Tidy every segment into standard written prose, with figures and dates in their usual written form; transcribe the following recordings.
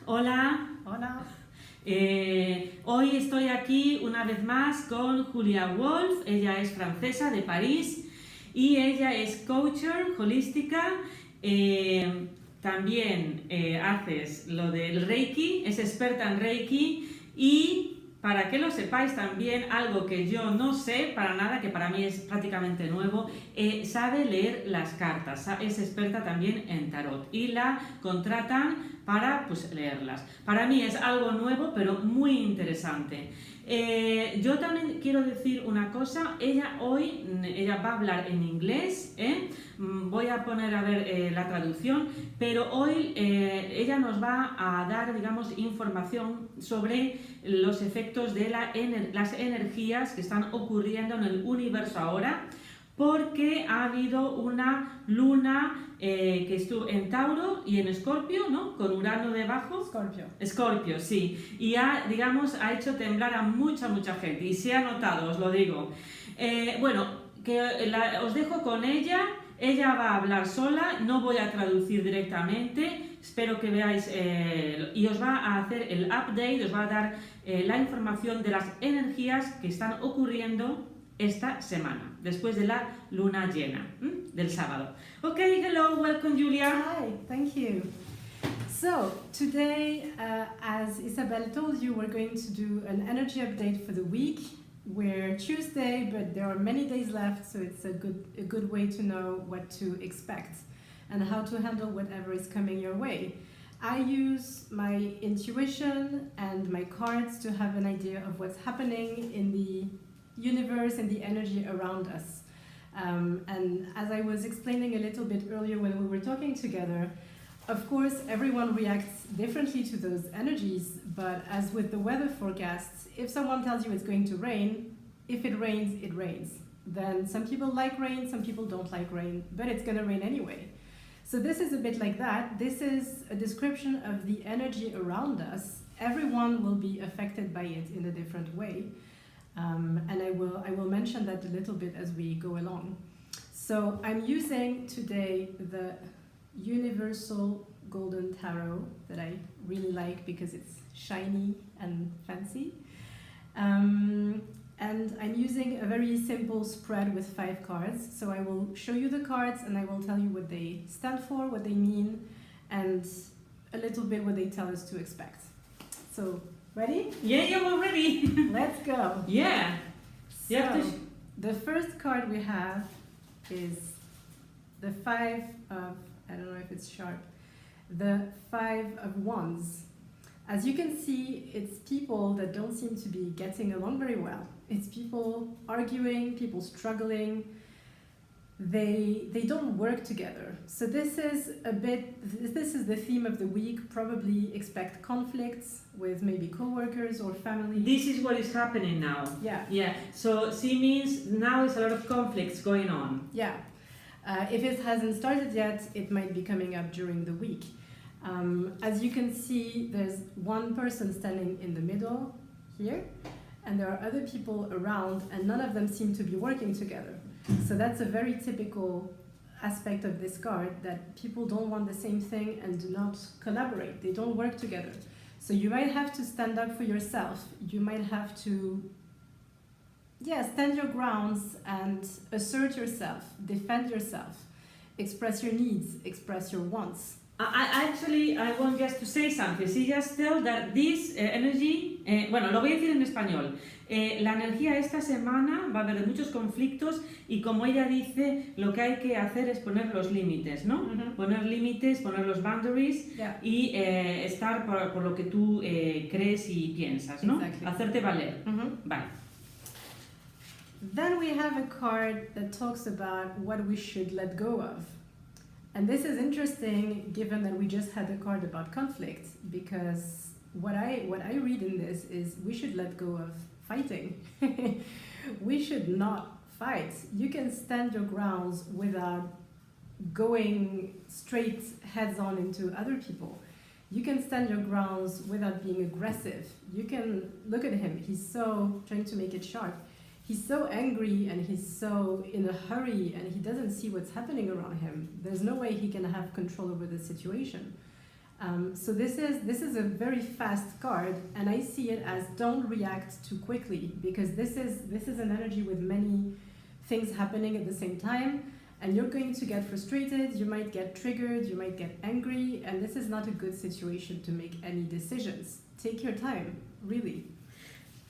Hola. Hola. Hoy estoy aquí una vez más con Julia Wolf. Ella es francesa de París y ella es coacher holística. También haces lo del reiki, es experta en reiki y para que lo sepáis también, algo que yo no sé para nada, que para mí es prácticamente nuevo, sabe leer las cartas, es experta también en tarot y la contratan para leerlas. Para mí es algo nuevo pero muy interesante. Yo también quiero decir una cosa, ella va a hablar en inglés, voy a poner a ver la traducción, pero hoy ella nos va a dar, digamos, información sobre los efectos de las energías que están ocurriendo en el universo ahora, porque ha habido una luna que estuvo en Tauro y en Escorpio, ¿no? Con Urano debajo. Escorpio, sí. Y ha hecho temblar a mucha gente. Y se ha notado, os lo digo. Os dejo con ella. Ella va a hablar sola, no voy a traducir directamente. Espero que veáis y os va a hacer el update, os va a dar la información de las energías que están ocurriendo esta semana, después de la luna llena del sábado. Okay, hello, welcome Julia. Hi, thank you. So, today, as Isabel told you, we're going to do an energy update for the week. We're Tuesday, but there are many days left, so it's a good way to know what to expect and how to handle whatever is coming your way. I use my intuition and my cards to have an idea of what's happening in the universe and the energy around us. And as I was explaining a little bit earlier when we were talking together, of course everyone reacts differently to those energies, but as with the weather forecasts, if someone tells you it's going to rain, if it rains, it rains. Then some people like rain, some people don't like rain, but it's going to rain anyway. So this is a bit like that. This is a description of the energy around us. Everyone will be affected by it in a different way. And I will mention that a little bit as we go along. So I'm using today the Universal Golden Tarot that I really like because it's shiny and fancy. And I'm using a very simple spread with 5 cards. So I will show you the cards and I will tell you what they stand for, what they mean, and a little bit what they tell us to expect. So, ready? Yeah, we're ready. Let's go. Yeah. So, the first card we have is the 5 of, I don't know if it's sharp, the 5 of Wands. As you can see, it's people that don't seem to be getting along very well. It's people arguing, people struggling. They don't work together. So this is the theme of the week. Probably expect conflicts with maybe co-workers or family. This is what is happening now. Yeah. So she means now is a lot of conflicts going on. Yeah. If it hasn't started yet, it might be coming up during the week. As you can see, there's one person standing in the middle here, and there are other people around, and none of them seem to be working together. So that's a very typical aspect of this card, that people don't want the same thing and do not collaborate. They don't work together. So you might have to stand up for yourself. You might have to stand your grounds and assert yourself, defend yourself, express your needs, express your wants. I want just to say something. She just told that this energy, lo voy a decir en español. La energía esta semana va a haber muchos conflictos y como ella dice, lo que hay que hacer es poner los límites, ¿no? Mm-hmm. Poner límites, poner los boundaries y estar por lo que tú crees y piensas, ¿no? Exactly. Hacerte valer. Mm-hmm. Vale. Then we have a card that talks about what we should let go of. And this is interesting given that we just had a card about conflict, because what I read in this is we should let go of fighting. We should not fight. You can stand your grounds without going straight heads on into other people. You can stand your grounds without being aggressive. You can look at him, he's so trying to make it sharp. He's so angry and he's so in a hurry and he doesn't see what's happening around him. There's no way he can have control over the situation. So this is a very fast card, and I see it as don't react too quickly, because this is an energy with many things happening at the same time, and you're going to get frustrated, you might get triggered, you might get angry, and this is not a good situation to make any decisions. Take your time, really.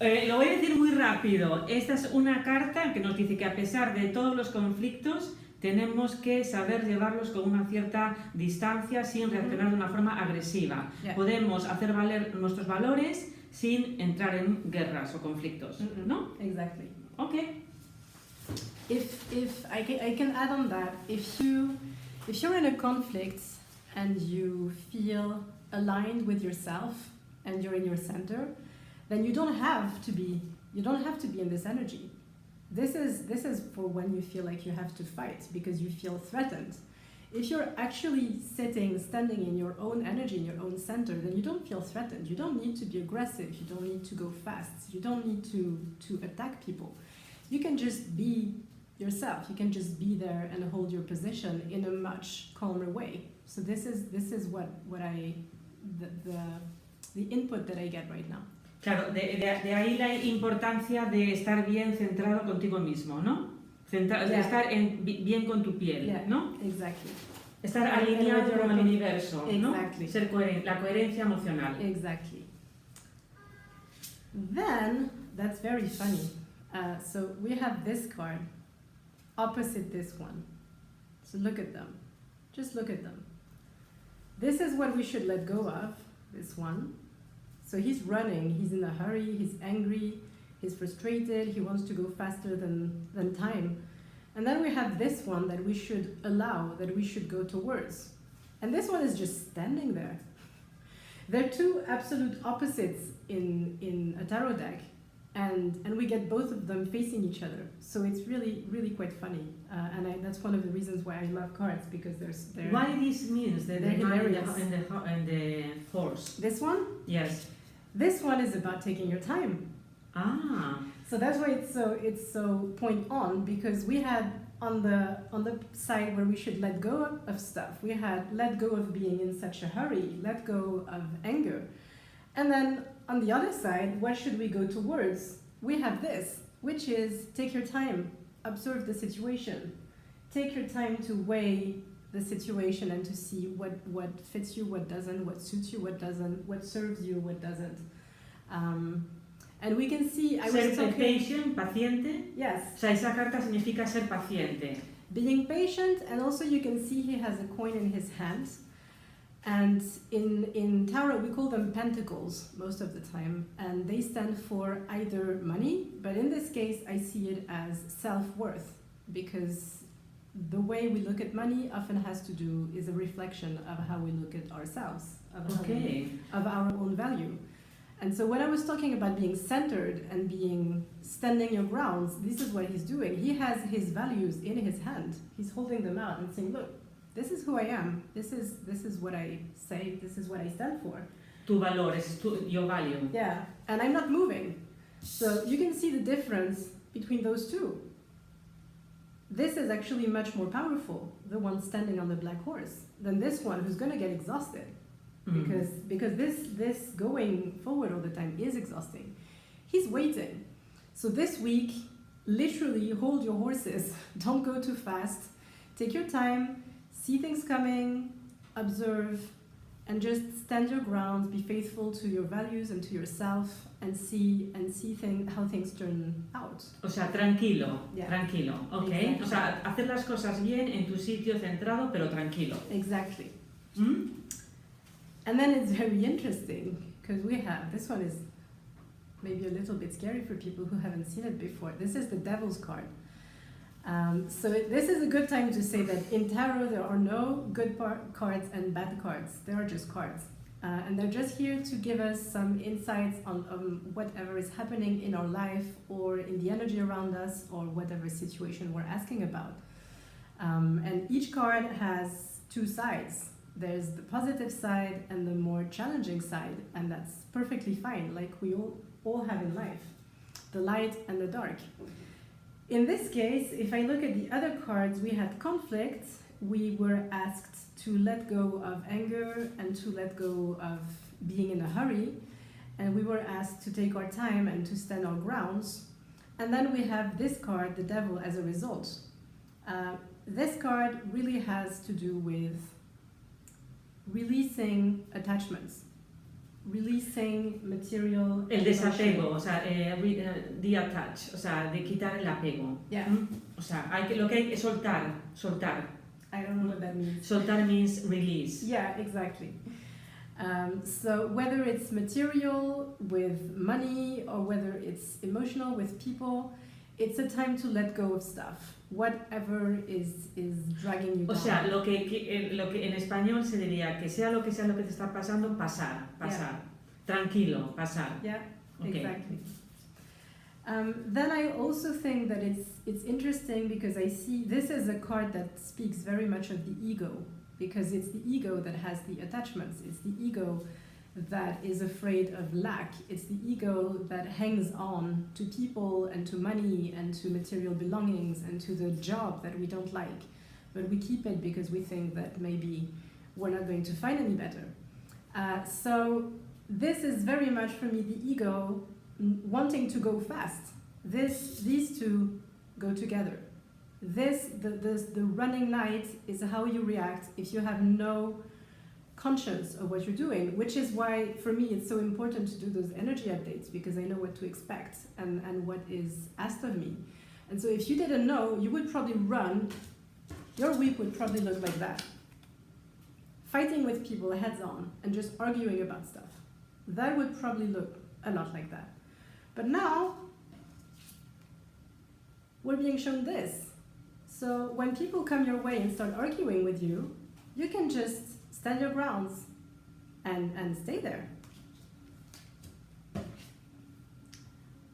Lo voy a decir muy rápido. Esta es una carta que nos dice que a pesar de todos los conflictos tenemos que saber llevarlos con una cierta distancia sin reaccionar de una forma agresiva. Yeah. Podemos hacer valer nuestros valores sin entrar en guerras o conflictos, ¿no? Exactly. Okay. If I can add on that, if you're in a conflict and you feel aligned with yourself and you're in your center, then you don't have to be in this energy. This is for when you feel like you have to fight because you feel threatened. If you're actually standing in your own energy, in your own center, then you don't feel threatened. You don't need to be aggressive. You don't need to go fast. You don't need to attack people. You can just be yourself. You can just be there and hold your position in a much calmer way. So this is what the input that I get right now. Claro, de ahí la importancia de estar bien centrado contigo mismo, ¿no? Estar bien con tu piel, ¿no? Exactly. Estar alineado con el universo, ¿no? Exactly. Ser la coherencia emocional. Exactly. Then, that's very funny. So we have this card opposite this one. So look at them. Just look at them. This is what we should let go of, this one. So he's running, he's in a hurry, he's angry, he's frustrated, he wants to go faster than time. And then we have this one that we should allow, that we should go towards. And this one is just standing there. They're two absolute opposites in a tarot deck, and we get both of them facing each other. So it's really, really quite funny. And that's one of the reasons why I love cards, because they're Why this means that they're hilarious. And the force? This one? Yes. This one is about taking your time. Ah. So that's why it's so point on, because we had on the side where we should let go of stuff, we had let go of being in such a hurry, let go of anger. And then on the other side, what should we go towards? We have this, which is take your time, observe the situation. Take your time to weigh the situation and to see what fits you, what doesn't, what suits you, what doesn't, what serves you, what doesn't. And we can see... Ser patient, paciente. Yes. O sea, esa carta significa ser paciente. Being patient, and also you can see he has a coin in his hand. And in tarot, we call them pentacles most of the time. And they stand for either money, but in this case, I see it as self-worth, because the way we look at money often has to do is a reflection of how we look at ourselves, of our own value. And so when I was talking about being centered and being standing your grounds, this is what he's doing. He has his values in his hand. He's holding them out and saying, look, this is who I am. This is what I say. This is what I stand for. Tu valor, your value. Yeah, and I'm not moving. So you can see the difference between those two. This is actually much more powerful, the one standing on the black horse, than this one who's going to get exhausted. Because this going forward all the time is exhausting. He's waiting. So this week, literally hold your horses. Don't go too fast. Take your time, see things coming, observe, and just stand your ground, be faithful to your values and to yourself, and see how things turn out. O sea, tranquilo, Yeah. tranquilo, ¿ok? Exactly. O sea, hacer las cosas bien en tu sitio centrado, pero tranquilo. Exactly. ¿Mm? And then it's very interesting, because we have, this one is maybe a little bit scary for people who haven't seen it before. This is the Devil's card. So this is a good time to say that in tarot there are no good cards and bad cards. There are just cards. And they're just here to give us some insights on whatever is happening in our life or in the energy around us or whatever situation we're asking about. And each card has two sides. There's the positive side and the more challenging side, and that's perfectly fine, like we all have in life, the light and the dark. In this case, if I look at the other cards, we had conflict, we were asked to let go of anger and to let go of being in a hurry. And we were asked to take our time and to stand our grounds. And then we have this card, the devil, as a result. This card really has to do with releasing attachments, releasing material. El desapego, o sea, detach, o sea, de quitar el apego. Yeah. O sea, lo que hay que soltar. I don't know what that means. Soltar means release. Yeah, exactly. So whether it's material with money or whether it's emotional with people, it's a time to let go of stuff, whatever is dragging you down. O sea, lo que en español se diría que sea lo que te está pasando, pasar. Yeah. Tranquilo, pasar. Yeah, Okay. exactly. Then I also think that it's interesting because I see this is a card that speaks very much of the ego, because it's the ego that has the attachments. It's the ego that is afraid of lack. It's the ego that hangs on to people and to money and to material belongings and to the job that we don't like. But we keep it because we think that maybe we're not going to find any better. So this is very much for me the ego wanting to go fast. These two go together. The running night is how you react if you have no conscience of what you're doing, which is why for me it's so important to do those energy updates, because I know what to expect and what is asked of me. And so if you didn't know, you would probably run, your week would probably look like that. Fighting with people heads on and just arguing about stuff. That would probably look a lot like that. But now, we're being shown this. So when people come your way and start arguing with you, you can just stand your grounds and stay there.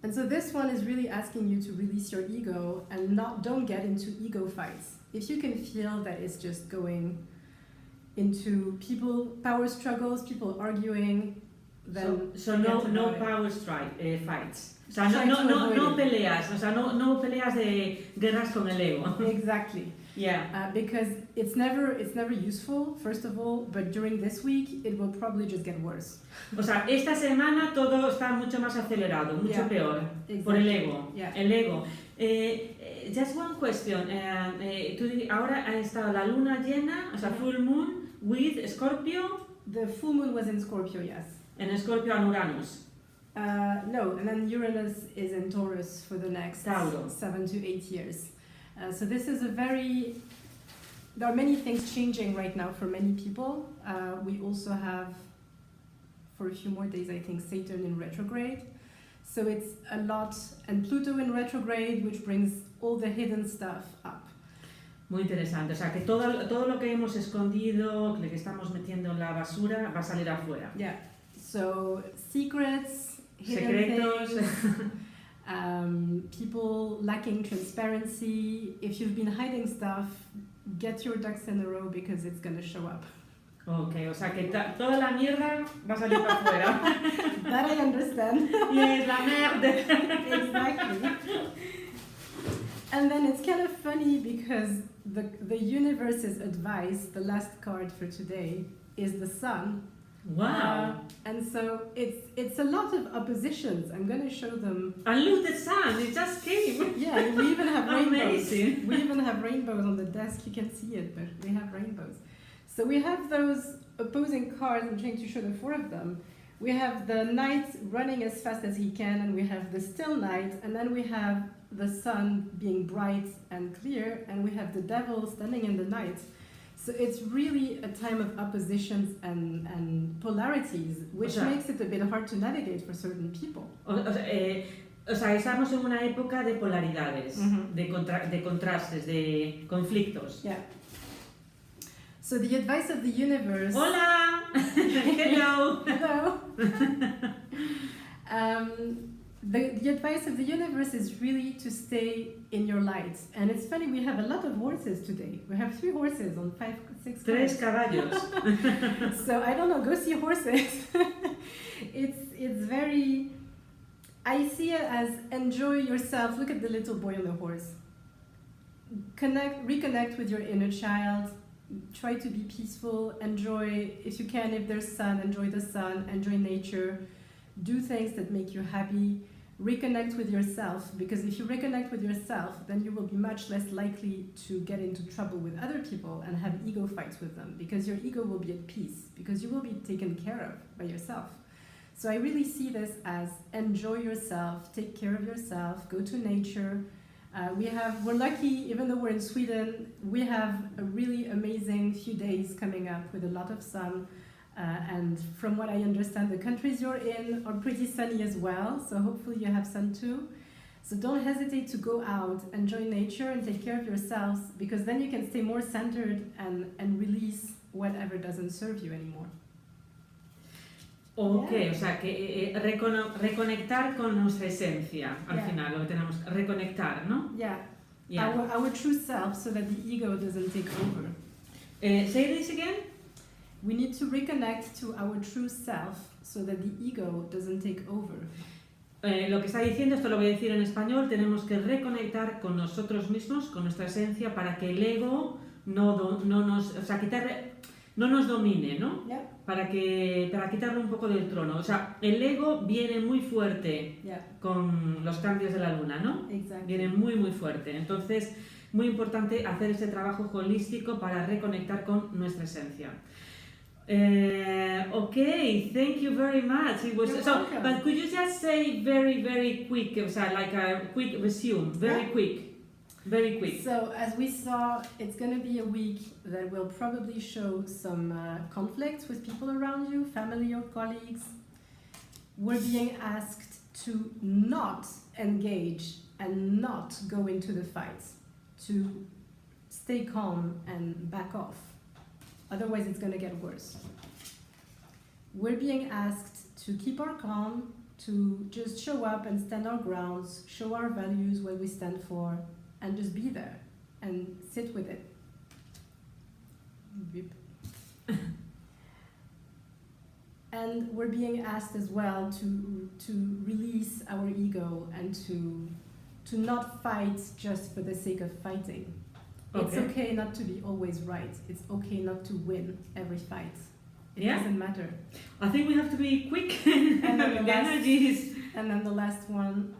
And so this one is really asking you to release your ego and don't get into ego fights. If you can feel that it's just going into power struggles, people arguing, then so no power fights. O sea, no peleas, o sea, no peleas de guerras con el ego. Exactly. Yeah. Because it's never useful, first of all, but during this week it will probably just get worse. O sea, esta semana todo está mucho más acelerado, mucho peor, exactly. Por el ego. Yeah. El ego. Just one question. Ahora ha estado la luna llena, o sea, full moon with Scorpio. The full moon was in Scorpio, yes. En Scorpio and Uranus. No, and then Uranus is in Taurus for the next Tauro. 7 to 8 years. So this is there are many things changing right now for many people. We also have, for a few more days, I think, Saturn in retrograde. So it's a lot, and Pluto in retrograde, which brings all the hidden stuff up. Muy interesante, o sea que todo lo que hemos escondido, lo que estamos metiendo en la basura, va a salir afuera. Yeah, so secrets, hidden Secretos. things, people lacking transparency. If you've been hiding stuff, get your ducks in a row because it's going to show up. Ok, o sea que toda la mierda va a salir para afuera. That I understand. Yes, la merde. Exactly. And then it's kind of funny because the universe's advice, the last card for today, is the sun. Wow. And so it's a lot of oppositions. I'm going to show them. And look, the sun, it just came. Yeah, we even have rainbows. Amazing. We even have rainbows on the desk. You can't see it, but we have rainbows. So we have those opposing cards. I'm trying to show the 4 of them. We have the knight running as fast as he can, and we have the still knight, and then we have the sun being bright and clear, and we have the devil standing in the night. So it's really a time of oppositions and polarities, which makes it a bit hard to navigate for certain people. O sea, estamos en una época de polaridades, de contrastes, de conflictos. Yeah. So the advice of the universe... Hola! Hello! Hello! The advice of the universe is really to stay in your light. And it's funny, we have a lot of horses today. We have 3 horses on 5, 6 Tres caballos. So I don't know, go see horses. It's very... I see it as enjoy yourself. Look at the little boy on the horse. Reconnect with your inner child. try to be peaceful, enjoy, if you can, if there's sun, enjoy the sun, enjoy nature, do things that make you happy, reconnect with yourself, because if you reconnect with yourself, then you will be much less likely to get into trouble with other people and have ego fights with them, because your ego will be at peace, because you will be taken care of by yourself. So I really see this as enjoy yourself, take care of yourself, go to nature. We're lucky, even though we're in Sweden, we have a really amazing few days coming up with a lot of sun. And from what I understand, the countries you're in are pretty sunny as well, so hopefully you have sun too. So don't hesitate to go out, enjoy nature, and take care of yourselves, because then you can stay more centered and release whatever doesn't serve you anymore. Ok, o sea, que reconectar con nuestra esencia, al final, lo que tenemos, reconectar, ¿no? Yeah. Our true self, so that the ego doesn't take over. Say this again? We need to reconnect to our true self, so that the ego doesn't take over. Lo que está diciendo, esto lo voy a decir en español, tenemos que reconectar con nosotros mismos, con nuestra esencia, para que el ego no nos domine, ¿no? Yeah. Para quitarlo un poco del trono. O sea, el ego viene muy fuerte con los cambios de la luna, ¿no? Exactly. Viene muy, muy fuerte. Entonces, muy importante hacer ese trabajo holístico para reconectar con nuestra esencia. Okay, thank you very much. It was welcome. But could you just say very, very quick, o sea, like a quick resume, very quick. Very quick. So, as we saw, it's going to be a week that will probably show some conflicts with people around you, family or colleagues. We're being asked to not engage and not go into the fight, to stay calm and back off. Otherwise, it's going to get worse. We're being asked to keep our calm, to just show up and stand our grounds, show our values, what we stand for, and just be there and sit with it. And we're being asked as well to release our ego and to not fight just for the sake of fighting. Okay. It's okay not to be always right. It's okay not to win every fight. It doesn't matter. I think we have to be quick. And then the last one.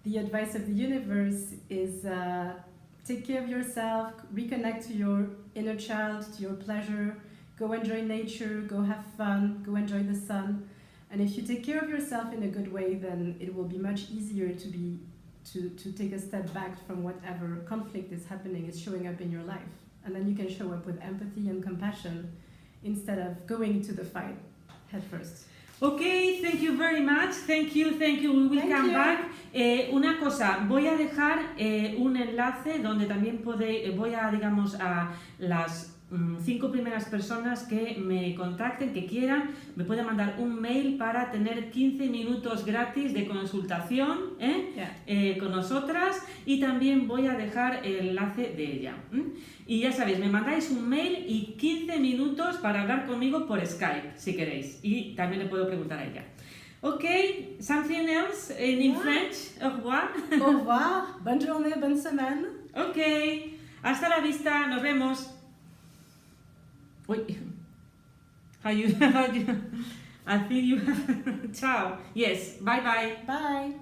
The advice of the universe is take care of yourself, reconnect to your inner child, to your pleasure, go enjoy nature, go have fun, go enjoy the sun. And if you take care of yourself in a good way, then it will be much easier to take a step back from whatever conflict is happening, is showing up in your life. And then you can show up with empathy and compassion instead of going to the fight head first. Okay, thank you very much. Thank you. We will come back. Una cosa, voy a dejar un enlace donde también voy a, digamos, a las 5 primeras personas que me contacten, que quieran, me pueden mandar un mail para tener 15 minutos gratis de consultación con nosotras, y también voy a dejar el enlace de ella. Y ya sabéis, me mandáis un mail y 15 minutos para hablar conmigo por Skype, si queréis, y también le puedo preguntar a ella. Okay, something else in French? Au revoir. Au revoir, bonne journée, bonne semaine. Okay, hasta la vista, nos vemos. Wait, how you I think you have ciao. Yes, bye. Bye.